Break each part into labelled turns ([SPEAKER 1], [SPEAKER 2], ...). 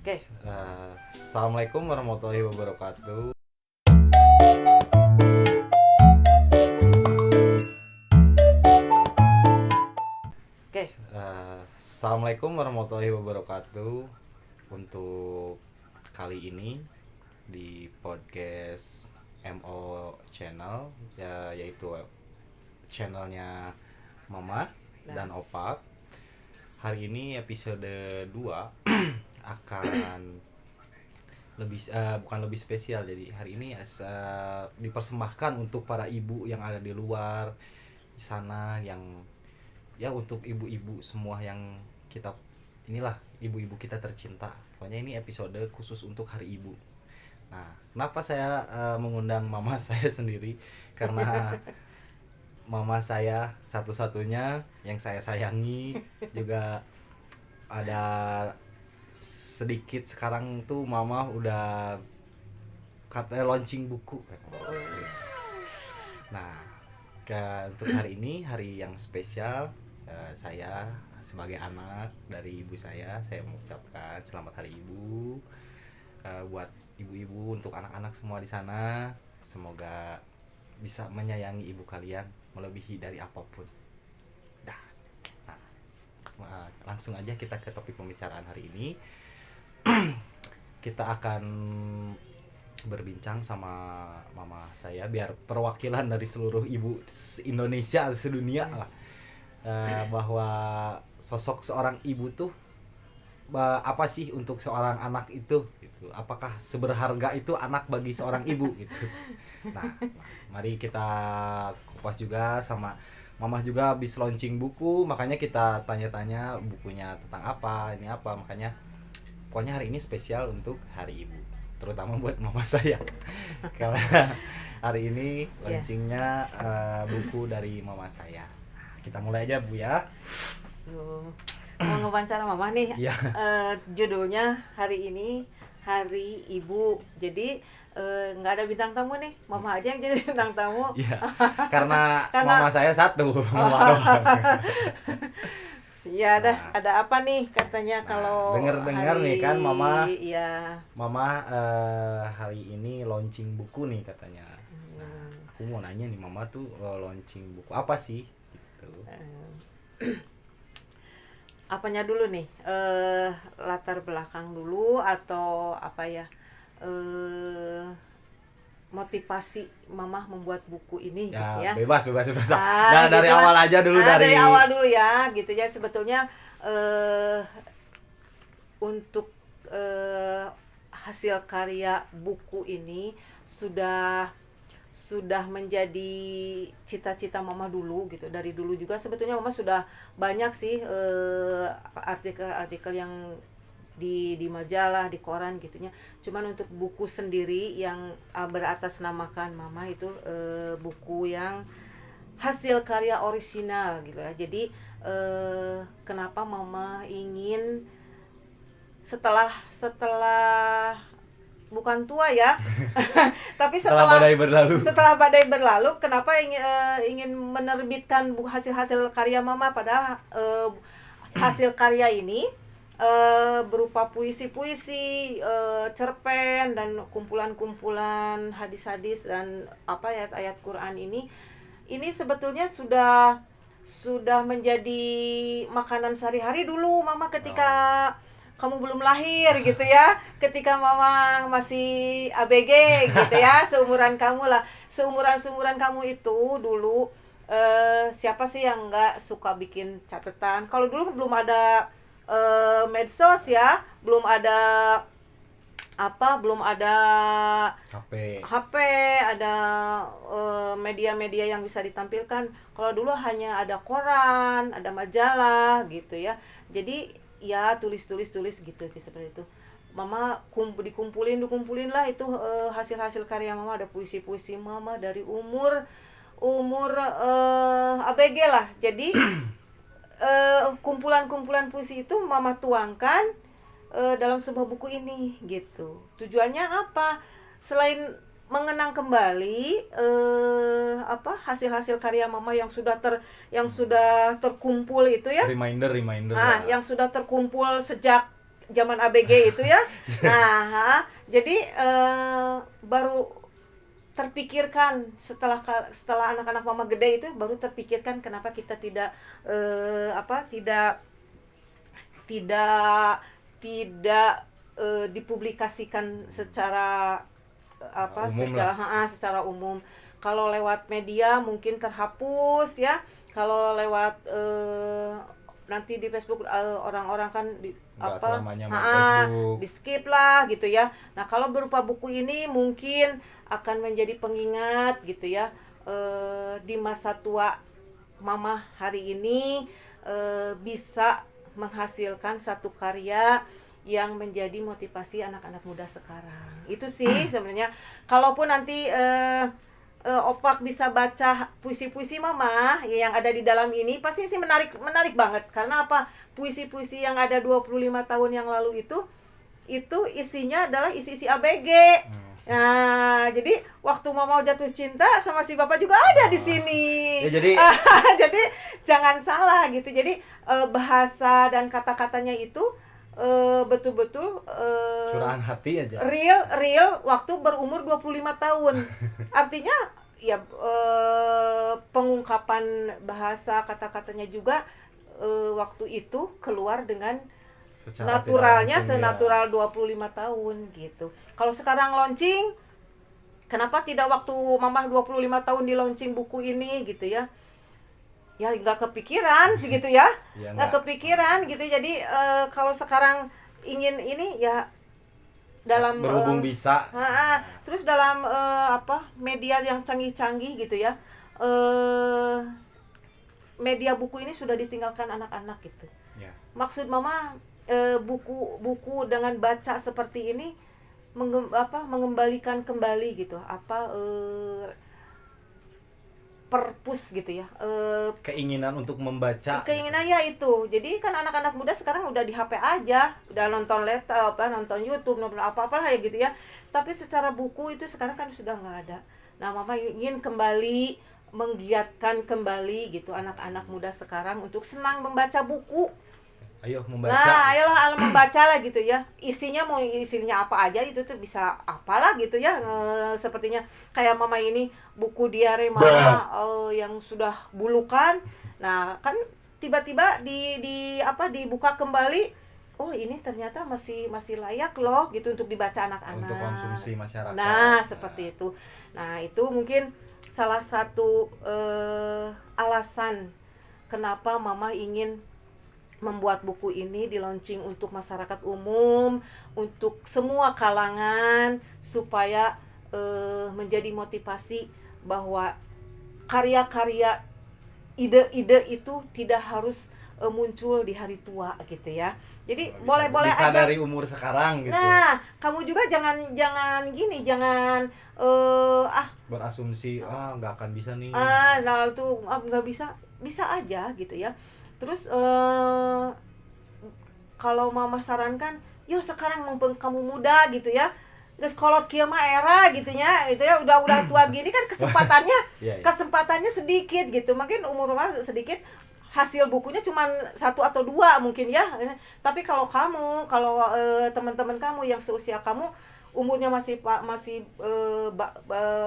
[SPEAKER 1] Oke.
[SPEAKER 2] Assalamualaikum warahmatullahi wabarakatuh.
[SPEAKER 1] Oke.
[SPEAKER 2] Assalamualaikum warahmatullahi wabarakatuh. Untuk kali ini di podcast MO Channel yaitu channelnya Mama dan Opak. Hari ini episode 2 akan bukan lebih spesial. Jadi hari ini dipersembahkan untuk para ibu yang ada di luar di sana, yang ya untuk ibu-ibu semua yang kita inilah ibu-ibu kita tercinta. Pokoknya ini episode khusus untuk hari ibu. Nah, kenapa saya mengundang mama saya sendiri? Karena mama saya satu-satunya yang saya sayangi. Juga ada sedikit sekarang tuh mama udah katanya launching buku. Nah, untuk hari ini, hari yang spesial, saya sebagai anak dari ibu saya mengucapkan selamat hari ibu buat ibu-ibu, untuk anak-anak semua di sana. Semoga bisa menyayangi ibu kalian melebihi dari apapun. Dah. Nah, langsung aja kita ke topik pembicaraan hari ini. Kita akan berbincang sama mama saya biar perwakilan dari seluruh ibu Indonesia, sedunia lah, bahwa sosok seorang ibu tuh apa sih untuk seorang anak itu gitu. Apakah seberharga itu anak bagi seorang ibu gitu. Nah, mari kita kupas juga sama mama. Juga habis launching buku, makanya kita tanya-tanya bukunya tentang apa, ini apa. Makanya pokoknya hari ini spesial untuk hari ibu, terutama buat mama saya. Karena hari ini launchingnya buku dari mama saya. Kita mulai aja, Bu, ya.
[SPEAKER 1] Mau ngewawancara mama nih.
[SPEAKER 2] Iya.
[SPEAKER 1] Judulnya hari ini Hari Ibu. Jadi nggak ada bintang tamu nih, mama aja yang jadi bintang tamu.
[SPEAKER 2] Iya. Karena mama saya satu, mama doang.
[SPEAKER 1] Iya, ada apa nih katanya. Kalau
[SPEAKER 2] dengar nih kan mama.
[SPEAKER 1] Iya.
[SPEAKER 2] Mama hari ini launching buku nih katanya. Nah, aku mau nanya nih, mama tuh launching buku apa sih gitu.
[SPEAKER 1] Apanya dulu nih? Latar belakang dulu atau apa ya? Motivasi mama membuat buku ini
[SPEAKER 2] Ya,
[SPEAKER 1] gitu ya.
[SPEAKER 2] Bebas.
[SPEAKER 1] Nah,
[SPEAKER 2] dari
[SPEAKER 1] gitu
[SPEAKER 2] awal aja dulu,
[SPEAKER 1] dari awal dulu ya, gitu ya. Sebetulnya untuk hasil karya buku ini sudah menjadi cita-cita mama dulu gitu. Dari dulu juga sebetulnya mama sudah banyak sih artikel-artikel yang di majalah, di koran gitunya. Cuman untuk buku sendiri yang beratasnamakan mama itu buku yang hasil karya orisinal gitu ya. Jadi kenapa mama ingin setelah bukan tua ya, tapi setelah badai berlalu, kenapa ingin menerbitkan hasil karya mama. Padahal hasil karya ini berupa puisi-puisi, cerpen, dan kumpulan-kumpulan hadis-hadis dan ayat-ayat Quran ini sebetulnya sudah menjadi makanan sehari-hari dulu mama ketika kamu belum lahir gitu ya, ketika mama masih ABG gitu ya, seumuran kamu lah, seumuran kamu itu dulu. Siapa sih yang nggak suka bikin catatan? Kalau dulu belum ada medsos ya, belum ada HP, ada media-media yang bisa ditampilkan. Kalau dulu hanya ada koran, ada majalah gitu ya. Jadi ya tulis gitu seperti itu. Mama dikumpulin lah itu hasil karya mama. Ada puisi mama dari umur ABG lah. Jadi kumpulan puisi itu mama tuangkan dalam sebuah buku ini gitu. Tujuannya apa? Selain mengenang kembali hasil karya mama yang sudah terkumpul itu ya.
[SPEAKER 2] Reminder.
[SPEAKER 1] Nah, yang sudah terkumpul sejak zaman ABG itu ya. Nah, jadi baru terpikirkan setelah anak-anak mama gede itu baru terpikirkan kenapa kita tidak tidak dipublikasikan secara
[SPEAKER 2] umum
[SPEAKER 1] secara umum. Kalau lewat media mungkin terhapus ya. Kalau lewat nanti di Facebook orang-orang kan
[SPEAKER 2] selamanya main Facebook,
[SPEAKER 1] di skip lah gitu ya. Nah, kalau berupa buku ini mungkin akan menjadi pengingat gitu ya, di masa tua mama hari ini bisa menghasilkan satu karya yang menjadi motivasi anak-anak muda sekarang. Itu sih sebenarnya. Kalaupun nanti Opak bisa baca puisi-puisi mama yang ada di dalam ini, pasti sih menarik banget. Karena apa? Puisi-puisi yang ada 25 tahun yang lalu itu isinya adalah isi-isi ABG. Nah, jadi waktu mama jatuh cinta sama si bapak juga ada di sini.
[SPEAKER 2] Ya, jadi
[SPEAKER 1] jadi jangan salah gitu. Jadi bahasa dan kata-katanya itu betul-betul
[SPEAKER 2] curahan hati aja.
[SPEAKER 1] Real waktu berumur 25 tahun. Artinya ya pengungkapan bahasa kata-katanya juga waktu itu keluar dengan
[SPEAKER 2] secara
[SPEAKER 1] naturalnya senatural 25 tahun gitu. Kalau sekarang launching, kenapa tidak waktu mama 25 tahun di launching buku ini gitu ya? Ya nggak kepikiran sih gitu ya, nggak kepikiran gitu. Jadi kalau sekarang ingin ini ya dalam
[SPEAKER 2] berhubung bisa.
[SPEAKER 1] Terus dalam media yang canggih-canggih gitu ya, media buku ini sudah ditinggalkan anak-anak gitu.
[SPEAKER 2] Ya.
[SPEAKER 1] Maksud mama buku dengan baca seperti ini mengembalikan kembali gitu purpose gitu ya,
[SPEAKER 2] keinginan untuk membaca.
[SPEAKER 1] Keinginan ya itu. Jadi kan anak-anak muda sekarang udah di HP aja, udah nonton laptop, nonton YouTube, nonton apa-apalah ya gitu ya. Tapi secara buku itu sekarang kan sudah nggak ada. Nah, mama ingin kembali menggiatkan kembali gitu anak-anak muda sekarang untuk senang membaca buku.
[SPEAKER 2] Ayo membaca.
[SPEAKER 1] Nah, ayolah membaca lah gitu ya. Isinya apa aja itu tuh bisa apalah gitu ya. Sepertinya kayak mama ini buku diare mama yang sudah bulukan. Nah, kan tiba-tiba dibuka kembali. Oh, ini ternyata masih layak loh gitu untuk dibaca anak-anak.
[SPEAKER 2] Untuk konsumsi masyarakat.
[SPEAKER 1] Nah, seperti itu. Nah, itu mungkin salah satu alasan kenapa mama ingin membuat buku ini di launching untuk masyarakat umum, untuk semua kalangan, supaya menjadi motivasi bahwa karya-karya, ide-ide itu tidak harus muncul di hari tua gitu ya. Jadi boleh-boleh
[SPEAKER 2] bisa
[SPEAKER 1] aja
[SPEAKER 2] dari umur sekarang gitu.
[SPEAKER 1] Nah, kamu juga jangan
[SPEAKER 2] berasumsi nggak akan bisa nih.
[SPEAKER 1] Nah itu nggak bisa aja gitu ya. Terus kalau mama sarankan, yo sekarang mumpung kamu muda gitu ya, geus kolot kieu mah era gitu ya udah tua gini kan kesempatannya sedikit gitu. Mungkin umur mama sedikit, hasil bukunya cuma 1 atau 2 mungkin ya. Tapi kalau teman-teman kamu yang seusia kamu, umurnya masih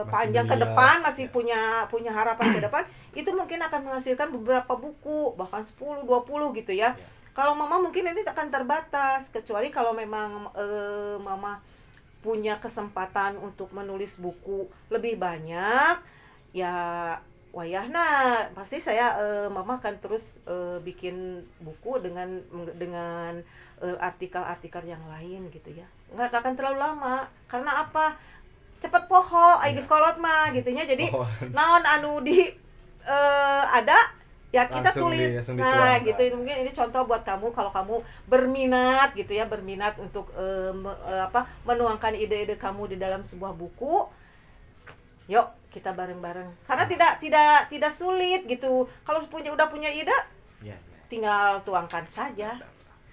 [SPEAKER 1] panjang ke depan, masih punya harapan ke depan, itu mungkin akan menghasilkan beberapa buku, bahkan 10, 20 gitu ya. Kalau mama mungkin ini akan terbatas, kecuali kalau memang mama punya kesempatan untuk menulis buku lebih banyak, ya wayahna pasti mama akan terus bikin buku dengan artikel-artikel yang lain gitu ya. Nggak akan terlalu lama. Karena apa? Cepet poho aya geus kolot mah gitunya. Jadi naon anu ada ya kita tulis. Nah, gitu. Mungkin ini contoh buat kamu kalau kamu berminat gitu ya, untuk menuangkan ide-ide kamu di dalam sebuah buku. Yuk, kita bareng-bareng. Karena tidak sulit gitu. Kalau udah punya ide, tinggal tuangkan saja.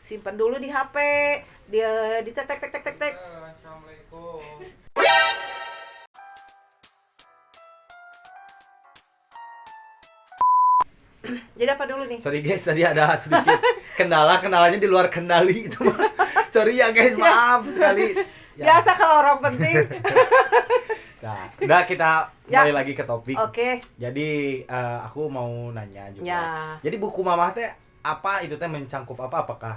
[SPEAKER 1] Simpan dulu di HP, dia tek.
[SPEAKER 3] Assalamualaikum.
[SPEAKER 1] Jadi apa dulu nih?
[SPEAKER 2] Sorry guys, tadi ada sedikit kendalanya di luar kendali itu mah. Sorry ya guys, maaf sekali. Ya.
[SPEAKER 1] Biasa kalau orang penting.
[SPEAKER 2] Nah, udah kita
[SPEAKER 1] Ya.
[SPEAKER 2] kembali lagi ke topik.
[SPEAKER 1] Oke.
[SPEAKER 2] Jadi aku mau nanya juga.
[SPEAKER 1] Ya.
[SPEAKER 2] Jadi buku Mamah teh apa itu teh mencangkup apa? Apakah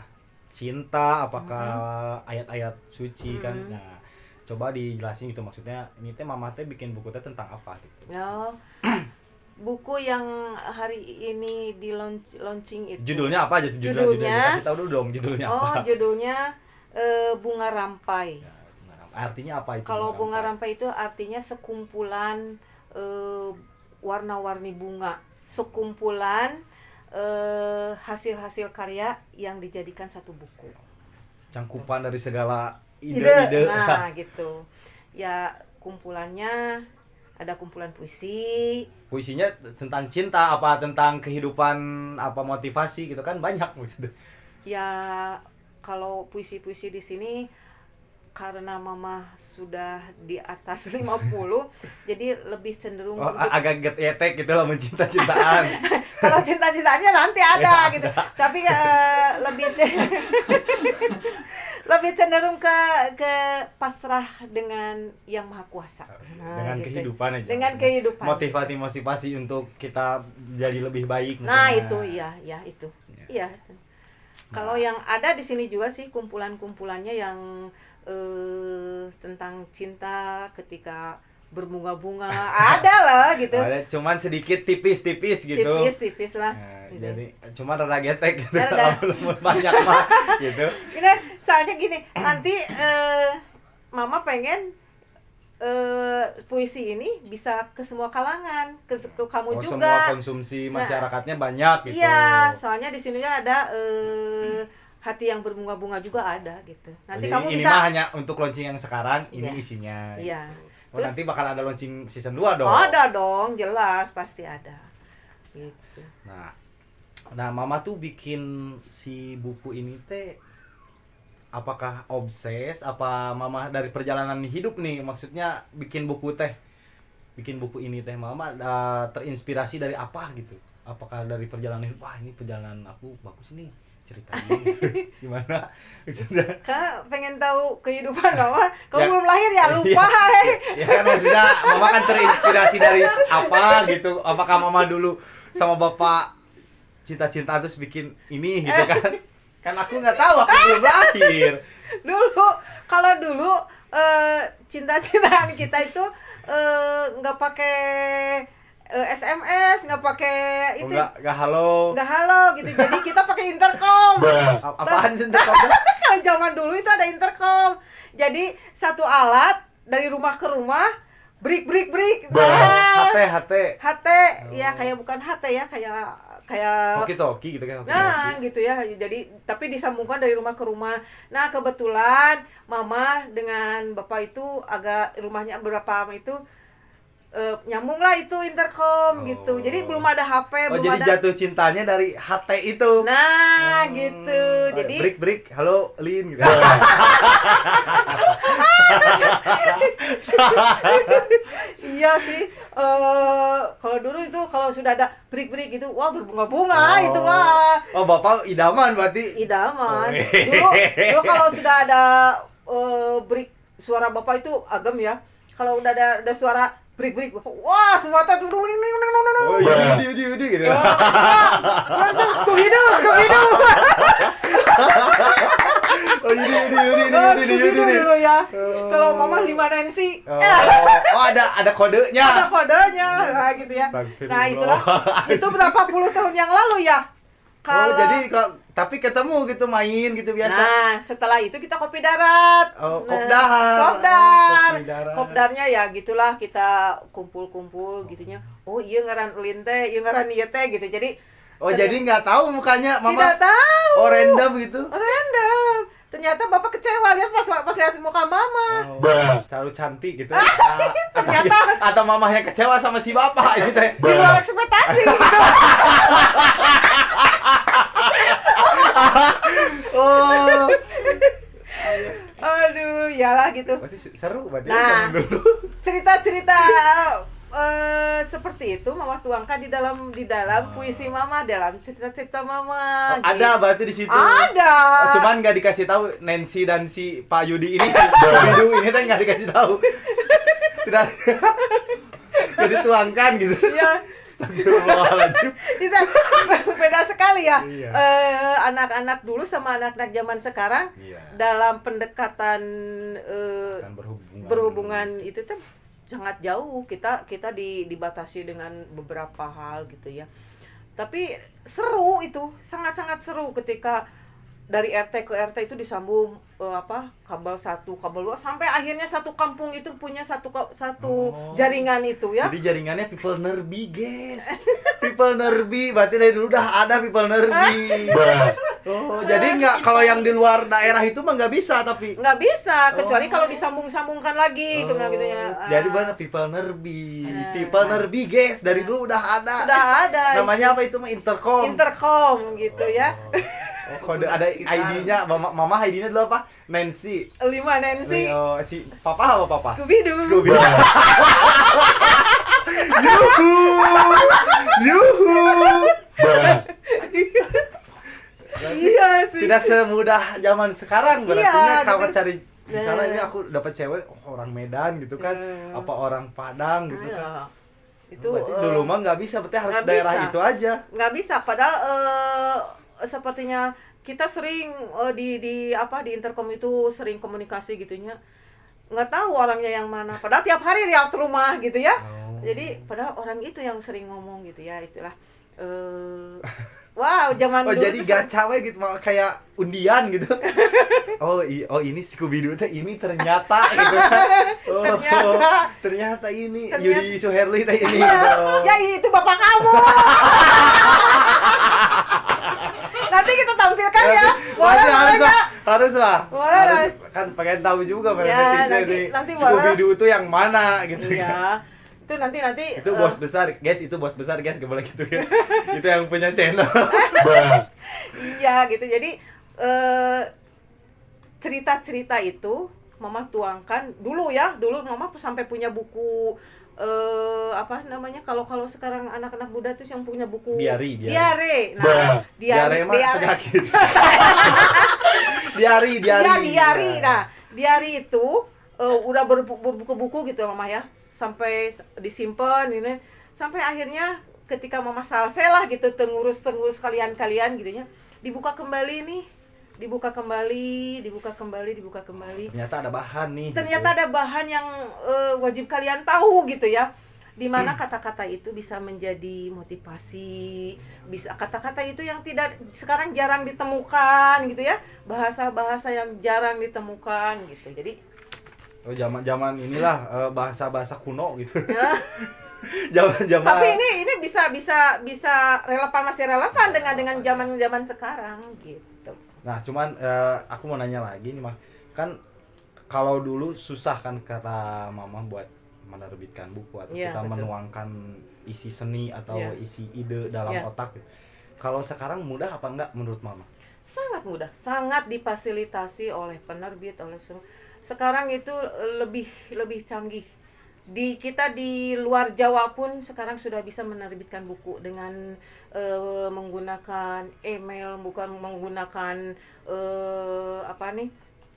[SPEAKER 2] cinta, apakah ayat-ayat suci kan? Nah, coba dijelasin gitu maksudnya. Ini teh Mamah teh bikin buku teh tentang apa gitu.
[SPEAKER 1] Ya. Buku yang hari ini di launching itu.
[SPEAKER 2] Judulnya apa aja?
[SPEAKER 1] Judulnya?
[SPEAKER 2] Kasih tahu dulu dong judulnya
[SPEAKER 1] Oh,
[SPEAKER 2] apa.
[SPEAKER 1] judulnya Bunga Rampai.
[SPEAKER 2] Ya, artinya apa itu?
[SPEAKER 1] Kalau bunga rampai itu artinya sekumpulan warna-warni bunga, sekumpulan hasil-hasil karya yang dijadikan satu buku.
[SPEAKER 2] Cangkupan dari segala
[SPEAKER 1] Ide,
[SPEAKER 2] ide-ide.
[SPEAKER 1] nah gitu. Ya kumpulannya ada kumpulan puisi.
[SPEAKER 2] Puisinya tentang cinta apa tentang kehidupan apa motivasi gitu kan banyak maksudnya.
[SPEAKER 1] Ya kalau puisi-puisi di sini karena mama sudah di atas 50 jadi lebih cenderung
[SPEAKER 2] Oh,
[SPEAKER 1] untuk
[SPEAKER 2] agak getek gitu lah mencinta-cintaan.
[SPEAKER 1] kalau cinta-cintanya nanti ada
[SPEAKER 2] Ya,
[SPEAKER 1] gitu. Tapi lebih cenderung ke pasrah dengan yang maha kuasa.
[SPEAKER 2] Dengan
[SPEAKER 1] gitu.
[SPEAKER 2] kehidupan aja.
[SPEAKER 1] Dengan kehidupan.
[SPEAKER 2] Motivasi untuk kita jadi lebih baik.
[SPEAKER 1] Nah,
[SPEAKER 2] mungkin.
[SPEAKER 1] itu ya itu.
[SPEAKER 2] Ya.
[SPEAKER 1] Iya. Kalau yang ada di sini juga sih kumpulan-kumpulannya yang tentang cinta ketika berbunga-bunga ada lah gitu.
[SPEAKER 2] Ada cuman sedikit tipis-tipis gitu.
[SPEAKER 1] Tipis-tipis lah.
[SPEAKER 2] Nah,
[SPEAKER 1] gitu.
[SPEAKER 2] jadi cuma rada getek gitu.
[SPEAKER 1] Rada.
[SPEAKER 2] Belum banyak mah gitu.
[SPEAKER 1] Ini soalnya gini, nanti mama pengen puisi ini bisa ke semua kalangan, ke kamu
[SPEAKER 2] Oh,
[SPEAKER 1] juga.
[SPEAKER 2] semua konsumsi masyarakatnya banyak gitu.
[SPEAKER 1] Iya, soalnya di sini ada hati yang berbunga-bunga juga ada gitu. Nanti
[SPEAKER 2] Jadi
[SPEAKER 1] kamu
[SPEAKER 2] ini
[SPEAKER 1] bisa.
[SPEAKER 2] mah hanya untuk launching yang sekarang, ini
[SPEAKER 1] Iya.
[SPEAKER 2] isinya.
[SPEAKER 1] Iya.
[SPEAKER 2] Oh,
[SPEAKER 1] Terus-
[SPEAKER 2] nanti bakal ada launching season 2 dong.
[SPEAKER 1] Ada dong, jelas pasti ada. Gitu.
[SPEAKER 2] Nah, Mama tuh bikin si buku ini teh apakah obses apa Mama dari perjalanan hidup nih maksudnya bikin buku teh. Bikin buku ini teh Mama terinspirasi dari apa gitu? Apakah dari perjalanan hidup? Wah, ini perjalanan aku bagus nih ceritanya. Gimana? Maksudnya
[SPEAKER 1] Kak pengen tahu kehidupan mama. Kamu
[SPEAKER 2] Ya.
[SPEAKER 1] belum lahir ya lupa.
[SPEAKER 2] ya kan maksudnya Mama kan terinspirasi dari apa gitu. Apakah Mama dulu sama Bapak cinta-cinta terus bikin ini gitu kan? Kan aku nggak tahu, aku belum lahir.
[SPEAKER 1] Kalau dulu cinta-cintaan kita itu nggak pakai SMS, nggak pakai
[SPEAKER 2] Oh,
[SPEAKER 1] itu,
[SPEAKER 2] nggak halo.
[SPEAKER 1] nggak halo gitu. Jadi kita pakai intercom.
[SPEAKER 2] Apaan itu intercomnya?
[SPEAKER 1] Kalau zaman dulu itu ada intercom. Jadi satu alat dari rumah ke rumah, break. Nah,
[SPEAKER 2] HT.
[SPEAKER 1] HT, ya kayak bukan HT ya, kayak
[SPEAKER 2] Toki gitu kan.
[SPEAKER 1] nah gitu ya. Jadi tapi disambungkan dari rumah ke rumah. Nah kebetulan mama dengan bapak itu agak rumahnya berapa itu nyambung lah itu intercom gitu. Jadi belum ada HP,
[SPEAKER 2] Oh,
[SPEAKER 1] belum
[SPEAKER 2] jadi
[SPEAKER 1] ada.
[SPEAKER 2] jatuh cintanya dari HT itu.
[SPEAKER 1] Nah gitu. Jadi
[SPEAKER 2] break. Halo, Lin gitu.
[SPEAKER 1] iya sih. Kalau dulu itu kalau sudah ada break gitu, wah berbunga-bunga itu wah.
[SPEAKER 2] Oh, Bapak idaman berarti.
[SPEAKER 1] Idaman.
[SPEAKER 2] Oh.
[SPEAKER 1] Dulu kalau sudah ada break suara bapak itu agam ya. Kalau udah ada suara break bapak, wah semua tuh
[SPEAKER 2] Oh, Yudi gitu.
[SPEAKER 1] Scooby-Doo.
[SPEAKER 2] Oh, Yudi
[SPEAKER 1] dulu ya.
[SPEAKER 2] Oh.
[SPEAKER 1] Kalau mama 5 Nancy.
[SPEAKER 2] Oh, ada kodenya.
[SPEAKER 1] Ada kodenya, nah gitu ya. Nah itulah, itu berapa puluh tahun yang lalu ya.
[SPEAKER 2] Oh, jadi tapi ketemu gitu main gitu biasa.
[SPEAKER 1] Nah, setelah itu kita kopi darat.
[SPEAKER 2] Oh,
[SPEAKER 1] Nah,
[SPEAKER 2] kopdar.
[SPEAKER 1] Kopdar.
[SPEAKER 2] Kopi darat.
[SPEAKER 1] Kopdarnya ya gitulah kita kumpul-kumpul gitunya. Oh, iya ngaran ulin teh, iya ngaran ieu teh gitu. Jadi
[SPEAKER 2] Oh, jadi nggak tahu mukanya Mama.
[SPEAKER 1] tidak tahu.
[SPEAKER 2] Oh, random gitu.
[SPEAKER 1] Random. Ternyata bapak kecewa lihat pas lihat muka mama.
[SPEAKER 2] Oh, terlalu cantik gitu.
[SPEAKER 1] Ternyata.
[SPEAKER 2] Atau Mama yang kecewa sama si Bapak ini teh.
[SPEAKER 1] Di luar ekspektasi gitu.
[SPEAKER 2] Oh.
[SPEAKER 1] Aduh, yalah gitu.
[SPEAKER 2] Berarti seru berarti
[SPEAKER 1] Nah.
[SPEAKER 2] zaman dulu.
[SPEAKER 1] Cerita-cerita seperti itu Mama tuangkan di dalam puisi Mama, dalam cerita-cerita Mama.
[SPEAKER 2] Ada berarti di situ.
[SPEAKER 1] Ada.
[SPEAKER 2] Cuman nggak dikasih tahu Nancy dan si Pak Yudi ini, Bidu ini kan nggak dikasih tahu. Tidak. Jadi tuangkan gitu.
[SPEAKER 1] Iya.
[SPEAKER 2] Astagfirullahaladzim.
[SPEAKER 1] Itu beda sekali ya.
[SPEAKER 2] Iya.
[SPEAKER 1] Anak-anak dulu sama anak-anak zaman sekarang
[SPEAKER 2] Iya.
[SPEAKER 1] dalam pendekatan
[SPEAKER 2] Kan
[SPEAKER 1] berhubungan itu tuh sangat jauh. Kita dibatasi dengan beberapa hal gitu ya. Tapi seru itu, sangat-sangat seru ketika dari RT ke RT itu disambung kabel 1, kabel 2 sampai akhirnya satu kampung itu punya satu jaringan itu ya.
[SPEAKER 2] Jadi jaringannya people nerbi, guys. People nerbi, berarti dari dulu udah ada people nerbi. Oh, jadi nggak, kalau yang di luar daerah itu mah nggak bisa, tapi
[SPEAKER 1] Nggak bisa, kecuali
[SPEAKER 2] Oh.
[SPEAKER 1] kalau disambung-sambungkan lagi gitu ya.
[SPEAKER 2] Jadi benar people nerbi.
[SPEAKER 1] Ah.
[SPEAKER 2] People nerbi, guys, dari dulu udah ada.
[SPEAKER 1] Udah ada.
[SPEAKER 2] Namanya apa itu mah intercom.
[SPEAKER 1] Intercom gitu ya.
[SPEAKER 2] Oh, kode ada ID-nya, mama ID-nya dulu apa? Nancy.
[SPEAKER 1] 5 Nancy.
[SPEAKER 2] Oh, si papa apa papa?
[SPEAKER 1] Scooby-Doo.
[SPEAKER 2] Scooby. Yuhu. Yuhu.
[SPEAKER 1] Iya sih.
[SPEAKER 2] Tidak semudah zaman sekarang berarti
[SPEAKER 1] Iya,
[SPEAKER 2] kalau
[SPEAKER 1] gitu.
[SPEAKER 2] cari misalnya ini aku dapat cewek orang Medan gitu kan, apa orang Padang gitu kan.
[SPEAKER 1] Iya. Itu
[SPEAKER 2] Berarti dulu mah nggak bisa, berarti harus
[SPEAKER 1] nggak
[SPEAKER 2] daerah
[SPEAKER 1] bisa.
[SPEAKER 2] itu aja.
[SPEAKER 1] nggak bisa, padahal sepertinya kita sering di intercom itu sering komunikasi gitunya, nggak tahu orangnya yang mana, padahal tiap hari lihat rumah gitu ya. Jadi padahal orang itu yang sering ngomong gitu ya, itulah wow, zaman
[SPEAKER 2] Oh,
[SPEAKER 1] dulu
[SPEAKER 2] jadi
[SPEAKER 1] tuh
[SPEAKER 2] gacha we gitu, kayak undian gitu. Oh, ini Scooby-Doo teh ini ternyata gitu kan. Oh, ternyata ini Yudi Suherli teh ini gitu.
[SPEAKER 1] ya itu bapak kamu. Nanti kita tampilkan ya.
[SPEAKER 2] Masih harus
[SPEAKER 1] nggak?
[SPEAKER 2] lah, harus lah.
[SPEAKER 1] Boleh lah.
[SPEAKER 2] Harus, kan pengen tahu juga para
[SPEAKER 1] Ya,
[SPEAKER 2] netizen nih.
[SPEAKER 1] nanti
[SPEAKER 2] Scooby-Doo itu yang mana gitu kan.
[SPEAKER 1] Iya. Itu nanti
[SPEAKER 2] Itu bos besar, guys, itu bos besar, guys, gak boleh gitu ya. Itu yang punya channel.
[SPEAKER 1] iya gitu. Jadi cerita-cerita itu Mama tuangkan dulu ya. Dulu Mama sampai punya buku apa namanya, kalau sekarang anak-anak muda tuh yang punya buku
[SPEAKER 2] Diari.
[SPEAKER 1] Nah,
[SPEAKER 2] Diare mah penyakit. Diari.
[SPEAKER 1] Nah, diari itu udah berbuku-buku gitu Mama ya, sampai disimpan ini, sampai akhirnya ketika Mama selesai lah gitu ngurus kalian gitu ya, dibuka kembali.
[SPEAKER 2] Ternyata ada bahan nih.
[SPEAKER 1] Ternyata
[SPEAKER 2] gitu.
[SPEAKER 1] ada bahan yang wajib kalian tahu gitu ya. Di mana kata-kata itu bisa menjadi motivasi, bisa kata-kata itu yang sekarang jarang ditemukan gitu ya. Bahasa-bahasa yang jarang ditemukan gitu. Jadi
[SPEAKER 2] Oh, zaman inilah bahasa-bahasa kuno gitu.
[SPEAKER 1] ya.
[SPEAKER 2] Zaman
[SPEAKER 1] Tapi ini bisa masih relevan dengan zaman sekarang gitu.
[SPEAKER 2] Nah, cuman aku mau nanya lagi nih, Mah. Kan kalau dulu susah kan kata Mama buat menerbitkan buku atau
[SPEAKER 1] Iya,
[SPEAKER 2] kita
[SPEAKER 1] betul.
[SPEAKER 2] menuangkan isi seni atau
[SPEAKER 1] Iya.
[SPEAKER 2] isi ide dalam
[SPEAKER 1] Iya.
[SPEAKER 2] otak gitu. Kalau sekarang mudah apa enggak menurut Mama?
[SPEAKER 1] Sangat mudah, sangat difasilitasi oleh penerbit, oleh semua. Sekarang itu lebih canggih. Kita di luar Jawa pun sekarang sudah bisa menerbitkan buku dengan menggunakan email, bukan menggunakan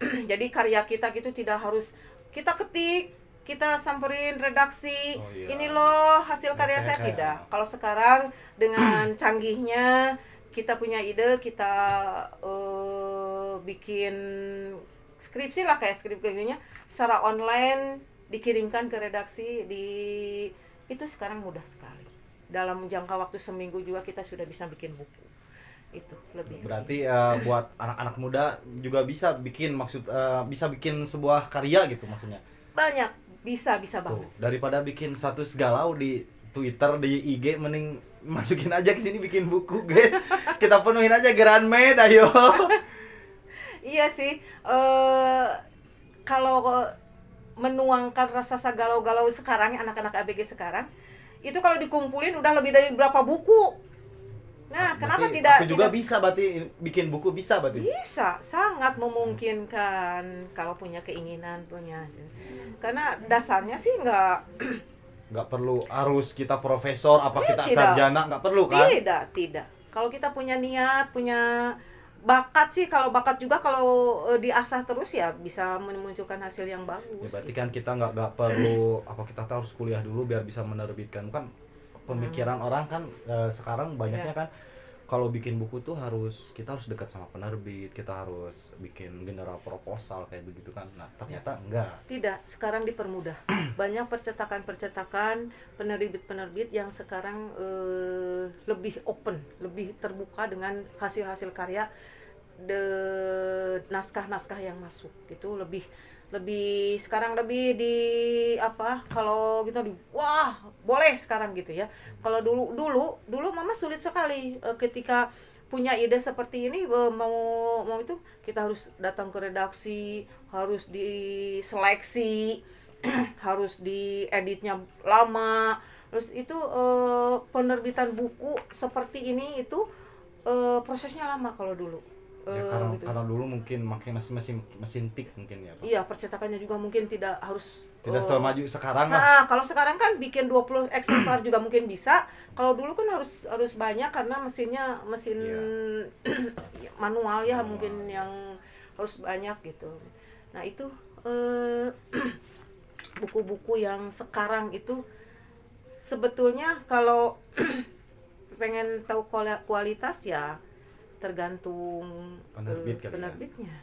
[SPEAKER 1] jadi karya kita gitu tidak harus kita ketik, kita samperin redaksi.
[SPEAKER 2] Oh, iya.
[SPEAKER 1] Ini loh hasil karya
[SPEAKER 2] Oke,
[SPEAKER 1] saya,
[SPEAKER 2] kayak-
[SPEAKER 1] tidak. Kalau sekarang dengan canggihnya kita punya ide, kita bikin skripsi lah, kayak skripsinya secara online dikirimkan ke redaksi itu sekarang mudah sekali. Dalam jangka waktu seminggu juga kita sudah bisa bikin buku. Itu lebih.
[SPEAKER 2] Berarti buat anak-anak muda juga bisa bikin bisa bikin sebuah karya gitu maksudnya.
[SPEAKER 1] Banyak bisa
[SPEAKER 2] Tuh,
[SPEAKER 1] banget.
[SPEAKER 2] daripada bikin status galau di Twitter, di IG, mending masukin aja ke sini bikin buku, guys. Kita penuhin aja Grand Med, ayo.
[SPEAKER 1] Iya sih. Kalau menuangkan rasa galau-galau sekarang anak-anak ABG sekarang, itu kalau dikumpulin udah lebih dari berapa buku. Nah, kenapa
[SPEAKER 2] Berarti
[SPEAKER 1] tidak?
[SPEAKER 2] aku juga
[SPEAKER 1] tidak-
[SPEAKER 2] bisa berarti bikin buku, bisa berarti.
[SPEAKER 1] Bisa, sangat memungkinkan kalau punya keinginan punya. Karena dasarnya sih
[SPEAKER 2] nggak perlu harus kita profesor apa kita
[SPEAKER 1] tidak.
[SPEAKER 2] sarjana, nggak perlu kan?
[SPEAKER 1] Tidak. Kalau kita punya niat, punya bakat sih, kalau bakat juga kalau diasah terus ya bisa memunculkan hasil yang
[SPEAKER 2] Ya,
[SPEAKER 1] bagus.
[SPEAKER 2] berarti kan kita nggak perlu apa kita tuh harus kuliah dulu biar bisa menerbitkan kan. Pemikiran orang kan sekarang banyaknya kan kalau bikin buku tuh kita harus dekat sama penerbit, kita harus bikin general proposal kayak begitu kan. Nah, ternyata enggak.
[SPEAKER 1] Tidak, sekarang dipermudah. Banyak percetakan-percetakan penerbit-penerbit yang sekarang lebih open, lebih terbuka dengan hasil-hasil karya, naskah-naskah yang masuk gitu, lebih sekarang lebih di apa, kalau gitu wah boleh sekarang gitu ya. Kalau dulu mama sulit sekali ketika punya ide seperti ini, mau itu kita harus datang ke redaksi, harus diseleksi, harus dieditnya lama. Terus itu penerbitan buku seperti ini itu prosesnya lama kalau dulu.
[SPEAKER 2] Ya, karena dulu mungkin pakai mesin tik mungkin ya Pak.
[SPEAKER 1] Iya, percetakannya juga mungkin tidak harus
[SPEAKER 2] Tidak semaju sekarang lah.
[SPEAKER 1] Nah, kalau sekarang kan bikin 20 eksemplar juga mungkin bisa. Kalau dulu kan harus banyak karena mesin manual ya, mungkin yang harus banyak gitu. Nah, itu buku-buku yang sekarang itu sebetulnya kalau pengen tahu kualitas ya tergantung
[SPEAKER 2] Penerbit kali ya.
[SPEAKER 1] penerbitnya.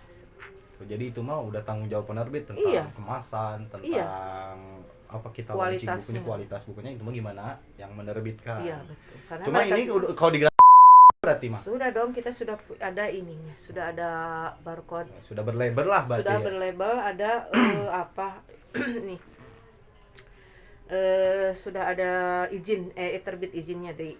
[SPEAKER 2] Jadi itu mah udah tanggung jawab penerbit tentang kemasan, tentang apa kita launching bukunya, kualitas bukunya itu mah gimana yang menerbitkan.
[SPEAKER 1] Iya, betul. Karena
[SPEAKER 2] cuma ini kalau di berarti mah
[SPEAKER 1] sudah dong, kita sudah ada ininya, sudah ada barcode,
[SPEAKER 2] sudah berlabel lah berarti.
[SPEAKER 1] sudah
[SPEAKER 2] ya.
[SPEAKER 1] berlabel, ada apa nih, sudah ada izin, terbit izinnya dari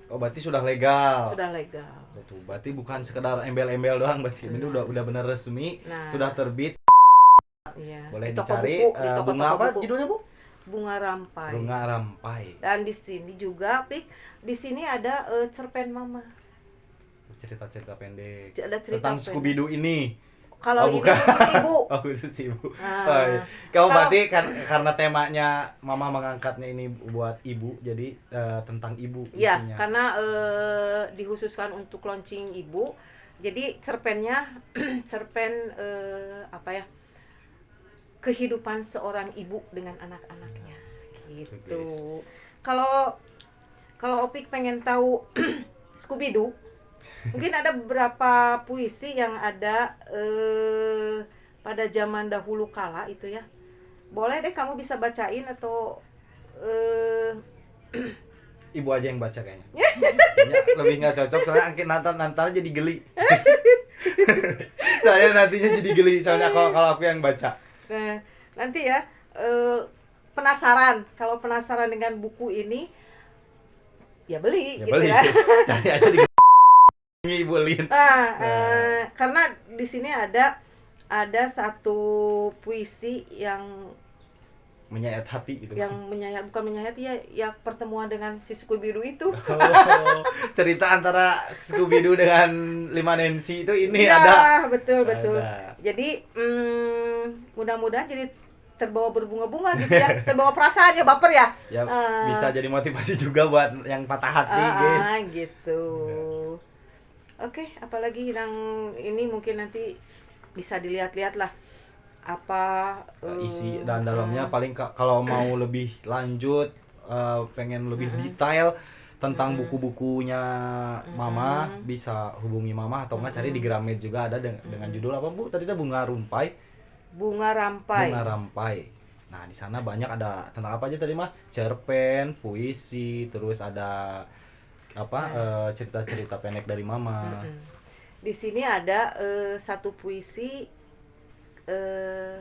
[SPEAKER 2] Oh, berarti sudah legal.
[SPEAKER 1] sudah legal.
[SPEAKER 2] Betul. Berarti bukan sekedar embel-embel doang, berarti ini udah benar resmi,
[SPEAKER 1] Nah,
[SPEAKER 2] sudah terbit.
[SPEAKER 1] iya.
[SPEAKER 2] Boleh
[SPEAKER 1] Di toko
[SPEAKER 2] dicari
[SPEAKER 1] buku, di toko-toko
[SPEAKER 2] bunga apa
[SPEAKER 1] buku.
[SPEAKER 2] judulnya, Bu?
[SPEAKER 1] Bunga Rampai.
[SPEAKER 2] Bunga Rampai.
[SPEAKER 1] Dan di sini juga, Pik, di sini ada cerpen mama.
[SPEAKER 2] Cerita-cerita pendek.
[SPEAKER 1] Ada cerita
[SPEAKER 2] Tentang
[SPEAKER 1] pendek.
[SPEAKER 2] Scooby-Doo ini.
[SPEAKER 1] Kalau
[SPEAKER 2] Oh,
[SPEAKER 1] ini
[SPEAKER 2] bukan.
[SPEAKER 1] khusus ibu.
[SPEAKER 2] Oh, khusus ibu.
[SPEAKER 1] Nah,
[SPEAKER 2] Oh, iya. Kamu berarti karena temanya mama mengangkatnya ini buat ibu, jadi tentang ibu
[SPEAKER 1] ya,
[SPEAKER 2] isinya.
[SPEAKER 1] karena dikhususkan untuk launching ibu. Jadi cerpennya cerpen apa ya? Kehidupan seorang ibu dengan anak-anaknya. Gitu. Kalau Opik pengen tahu Scooby-Doo, mungkin ada beberapa puisi yang ada pada zaman dahulu kala itu ya. Boleh deh kamu bisa bacain atau
[SPEAKER 2] Ibu aja yang baca kayaknya. Kayaknya lebih nggak cocok soalnya nanti jadi geli. Saya nantinya jadi geli soalnya kalau aku yang baca.
[SPEAKER 1] Nah, nanti ya penasaran. Kalau penasaran dengan buku ini ya beli
[SPEAKER 2] Ya
[SPEAKER 1] gitu
[SPEAKER 2] beli.
[SPEAKER 1] ya.
[SPEAKER 2] Cari aja di Ibu Lin.
[SPEAKER 1] Karena di sini ada satu puisi yang
[SPEAKER 2] Menyayat hati gitu.
[SPEAKER 1] bukan menyayat ya pertemuan dengan si Scooby-Doo itu.
[SPEAKER 2] Oh, cerita antara Scooby-Doo dengan Lima Nancy itu ini
[SPEAKER 1] ya,
[SPEAKER 2] ada.
[SPEAKER 1] betul.
[SPEAKER 2] Ada.
[SPEAKER 1] Jadi mudah-mudahan jadi terbawa berbunga-bunga gitu ya, terbawa perasaan ya, baper ya.
[SPEAKER 2] Ya bisa jadi motivasi juga buat yang patah hati, guys.
[SPEAKER 1] Gitu. Oke, apalagi yang ini mungkin nanti bisa dilihat-lihat lah apa
[SPEAKER 2] Isi dan dalamnya paling kalau mau lebih lanjut pengen lebih detail tentang buku-bukunya Mama bisa hubungi Mama atau enggak cari di Gramet juga ada dengan judul apa Bu? Tadi itu Bunga Rampai.
[SPEAKER 1] Bunga Rampai.
[SPEAKER 2] Bunga Rampai. Nah, di sana banyak ada tentang apa aja tadi mah? Cerpen, puisi, terus ada apa cerita-cerita pendek dari Mama.
[SPEAKER 1] Di sini ada satu puisi